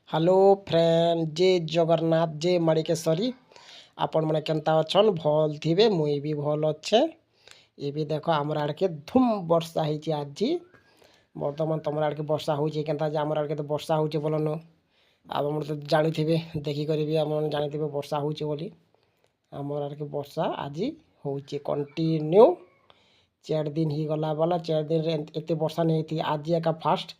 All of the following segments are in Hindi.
हेलो फ्रेंड जय जगन्नाथ जय माणिकेश्वरी आपण मैंने केनता अच्छन भल थे मुई भी भल अच्छे ये भी देख आमर आड़के धूम वर्षा होती आज बर्तमान तुम आड़के वर्षा होती आमर आड़के तो वर्षा होचे बोलन आप तो जानी थे देखिक भी आप जानी वर्षा होची बोली आमर आड़के वर्षा आज होचे कंटिन्यू 4 दिन ही गला वाला 4 दिन एत वर्षा नहीं थी आज एका फास्ट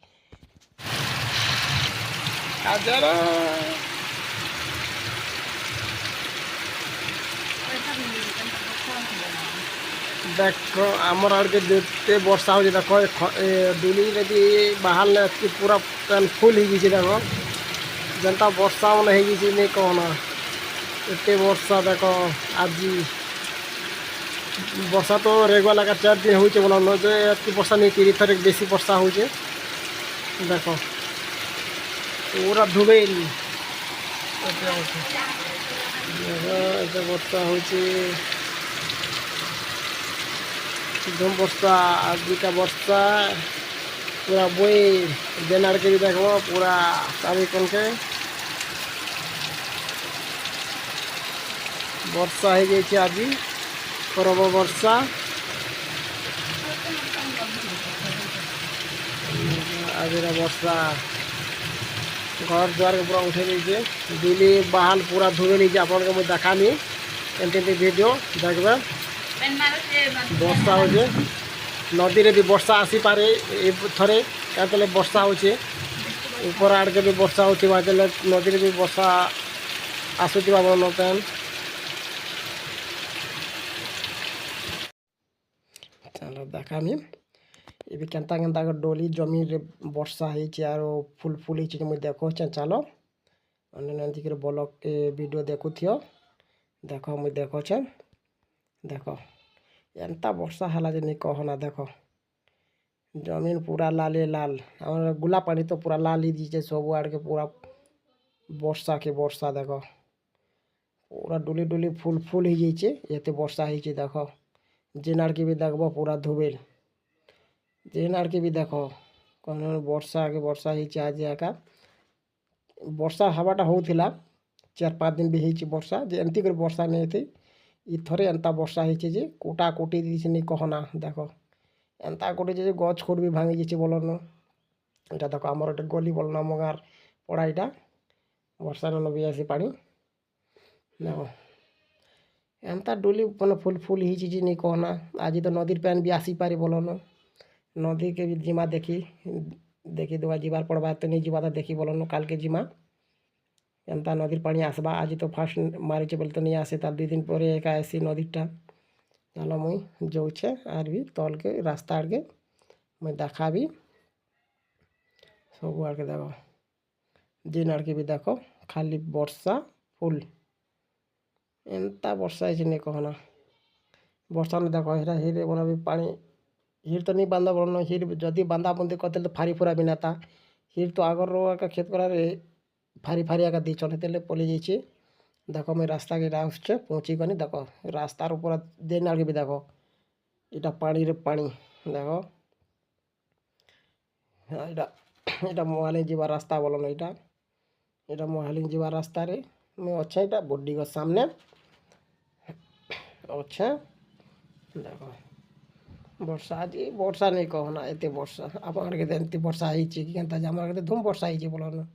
देख आमर आड़के जिते वर्षा हो देख डुली भी बाहर पूरा पेन फुल हो गई देख जनता वर्षा मैंने नहीं कहना एत वर्षा देख आज वर्षा तो रेगुआर लगा 4 दिन हो बोला जो वर्षा नहीं थी थर बेसी वर्षा हो देख पूरा धुबेल वर्षा हो धूम वर्षा आज का वर्षा पूरा बोई जेन आड़के भी देख पूरा चाबी कन के वर्षा हो गई आज परब वर्षा आज वर्षा घर द्वार के पूरा उठे लीजिए दिल्ली बाहर पूरा धुए लीजिए आप देखानी एमती वीडियो देखबे वर्षा हो नदी भी वर्षा आसी पारे थे क्या वर्षा हो ऊपर आड़के भी वर्षा हो नदी भी वर्षा आसूबा बोल पेन चलो देखामी ये भी केनता केनता डोली जमी रे वर्षा हो फुल फुल मुझे देखो चलो अन्य ब्लॉग वीडियो देखुथियो देख मुझे देखो देख एंता वर्षा है नहीं कहना देख जमीन पूरा लाल लाल गुला पानी तो पूरा लाल ही दीजिए सब आड़ के पूरा वर्षा के वर्षा देख पूरा डुली डुली फुल फुल हो जाइए ये वर्षा हो देख जेन आड़के भी देखब पूरा धुबेल जेन आड़के भी देख कौन वर्षा के वर्षा आज एका वर्षा हवाटा होता 4-5 दिन भी हो वर्षा एमती कर वर्षा नहीं थी इथरे एंता वर्षा हो कोटा कोटी नहीं कहना देख एंता कोटी गच खोट भी भांगी जाइए बोलन यहाँ देख आमर गोटे गली बोलन आम गाँव पड़ा यहाँ वर्षा न भी आसी पा देख एंता डोली मैंने फुल फुल ही नहीं कहना आज तो नदी पैन भी आसी पारे बोलन नदी के भी जिमा देखी देखी दुआ जीवार पड़वा तो नहीं जीवा तो देखी बोलन काल के जिमा एंता नदी पानी आसबा आज तो फास्ट मारी बोले तो नहीं आसे 2 दिन पर एक आसी नदीटा चलो मुई जाऊे आर भी तल के रास्ता आड़के मुई देखा भी सब आड़के देख जेन आड़के भी देख खाली वर्षा फुल एंता वर्षा नहीं कहना वर्षा में देख हिरा हिरे बना भी पानी हिर तो नहीं बांधा बोलो हिर जदि बांधा बुंदी करते तो फारी फुरा भी नाता हिर तो आगर का खेत कर फारी फारी आगे दी चलते पलि जाइए देख मुझे रास्ता के आसचे पहुँची गनी देख रास्तार ऊपर जेन आड़के भी देख यहाँ पानी रे पानी देख यहाँ मोहाली जीवा रास्ता बोलन यहाँ मोहाली जीवा रास्ता रे मैं अच्छे यहाँ बोडीगढ़ सामने अच्छे देख वर्षा आज वर्षा नहीं कहना एत वर्षा आप एमती वर्षा होमर धूम वर्षा हो बोलन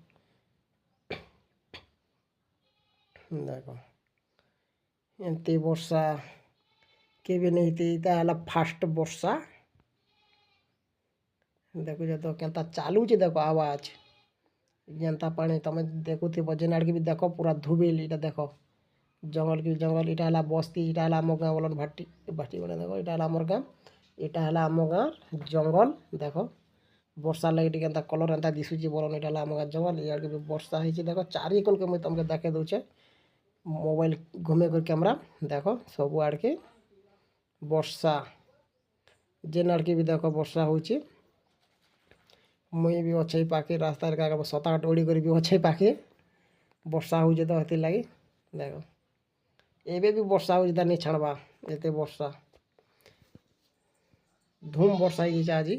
देख एमती वर्षा के भी नहीं थी फास्ट वर्षा देखु तो केनता चालू देख आवाज जनता पानी तुम देखुव जेन आड़के भी देख पूरा धुबेल यहाँ देख जंगल की जंगल यहाँ बस्ती यहाँ आम गाँव बोलन भाटी भाटी बोले देख यहाँ आमर गाँव यहाँ आम गाँव जंगल देख वर्षा लगे के कलर एंता दिशुचे बोलन यहाँ आम गाँव जंगल ये भी वर्षा हो देख चारिकन के मुझे तुमको देखे दूचे मोबाइल घूमे कर कैमरा देख सब आड़के वर्षा जेन आड़के भी देख वर्षा हो मुई भी अच्छे पाखे रास्ता सता उड़ी कर भी अच्छे पाखे वर्षा हो तो ये लगे देख एबे भी वर्षा हो नहीं छाड़वा एत वर्षा धूम वर्षा आज